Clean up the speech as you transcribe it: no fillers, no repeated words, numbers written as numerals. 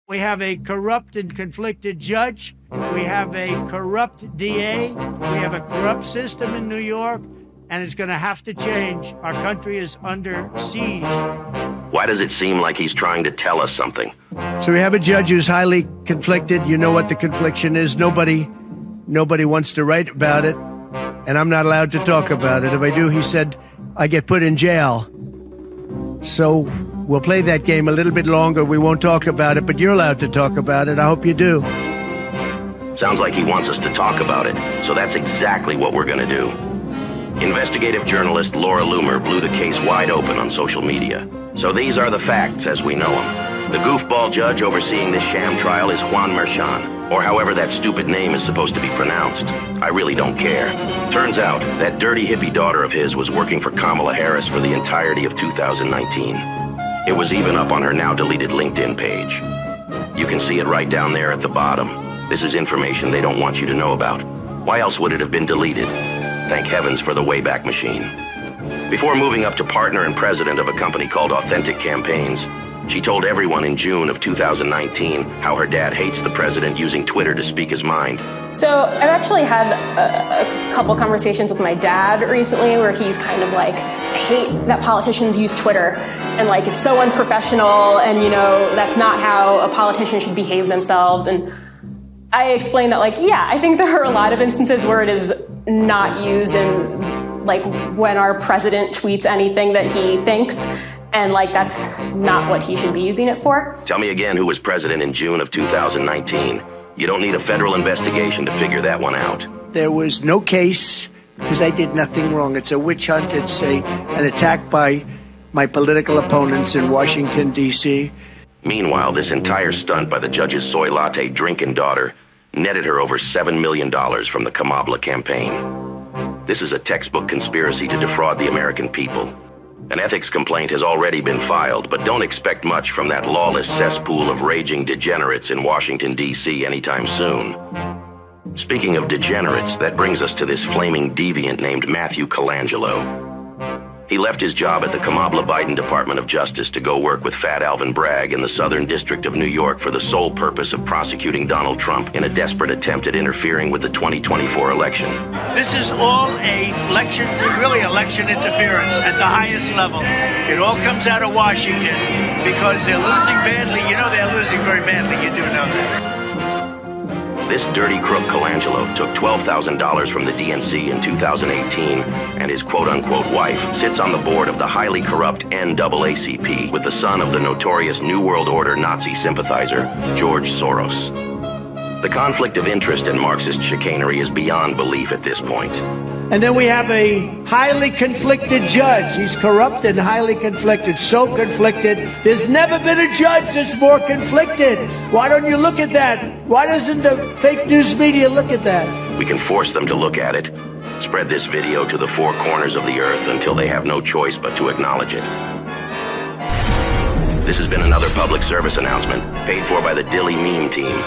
We have a corrupt and conflicted judge. We have a corrupt DA. We have a corrupt system in New York, and it's going to have to change. Our country is under siege. Why does it seem like he's trying to tell us something? So we have a judge who's highly conflicted. You know what the confliction is. Nobody wants to write about it, and I'm not allowed to talk about it. If I do, he said, I get put in jail. So we'll play that game a little bit longer. We won't talk about it, but you're allowed to talk about it. I hope you do. Sounds like he wants us to talk about it, so that's exactly what we're going to do. Investigative journalist Laura Loomer blew the case wide open on social media. So these are the facts as we know them. The goofball judge overseeing this sham trial is Juan Merchan, or however that stupid name is supposed to be pronounced. I really don't care. Turns out, that dirty hippie daughter of his was working for Kamala Harris for the entirety of 2019. It was even up on her now-deleted LinkedIn page. You can see it right down there at the bottom. This is information they don't want you to know about. Why else would it have been deleted? Thank heavens for the Wayback Machine. Before moving up to partner and president of a company called Authentic Campaigns, she told everyone in June of 2019 how her dad hates the president using Twitter to speak his mind. So I've actually had a couple conversations with my dad recently where he's kind of like, I hate that politicians use Twitter and like it's so unprofessional and you know that's not how a politician should behave themselves. And I explained that like, yeah, I think there are a lot of instances where it is not used and like when our president tweets anything that he thinks. And, like, that's not what he should be using it for. Tell me again who was president in June of 2019. You don't need a federal investigation to figure that one out. There was no case because I did nothing wrong. It's a witch hunt. It's an attack by my political opponents in Washington, D.C. Meanwhile, this entire stunt by the judge's soy latte drinking daughter netted her over $7 million from the Kamala campaign. This is a textbook conspiracy to defraud the American people. An ethics complaint has already been filed, but don't expect much from that lawless cesspool of raging degenerates in Washington, D.C. anytime soon. Speaking of degenerates, that brings us to this flaming deviant named Matthew Colangelo. He left his job at the Kamala Biden Department of Justice to go work with Fat Alvin Bragg in the Southern District of New York for the sole purpose of prosecuting Donald Trump in a desperate attempt at interfering with the 2024 election. This is all election interference at the highest level. It all comes out of Washington because they're losing badly. You know they're losing very badly. You do know that. This dirty crook Colangelo took $12,000 from the DNC in 2018, and his quote-unquote wife sits on the board of the highly corrupt NAACP with the son of the notorious New World Order Nazi sympathizer, George Soros. The conflict of interest in Marxist chicanery is beyond belief at this point. And then we have a highly conflicted judge. He's corrupt and highly conflicted, so conflicted. There's never been a judge that's more conflicted. Why don't you look at that? Why doesn't the fake news media look at that? We can force them to look at it. Spread this video to the four corners of the earth until they have no choice but to acknowledge it. This has been another public service announcement paid for by the Dilly meme team.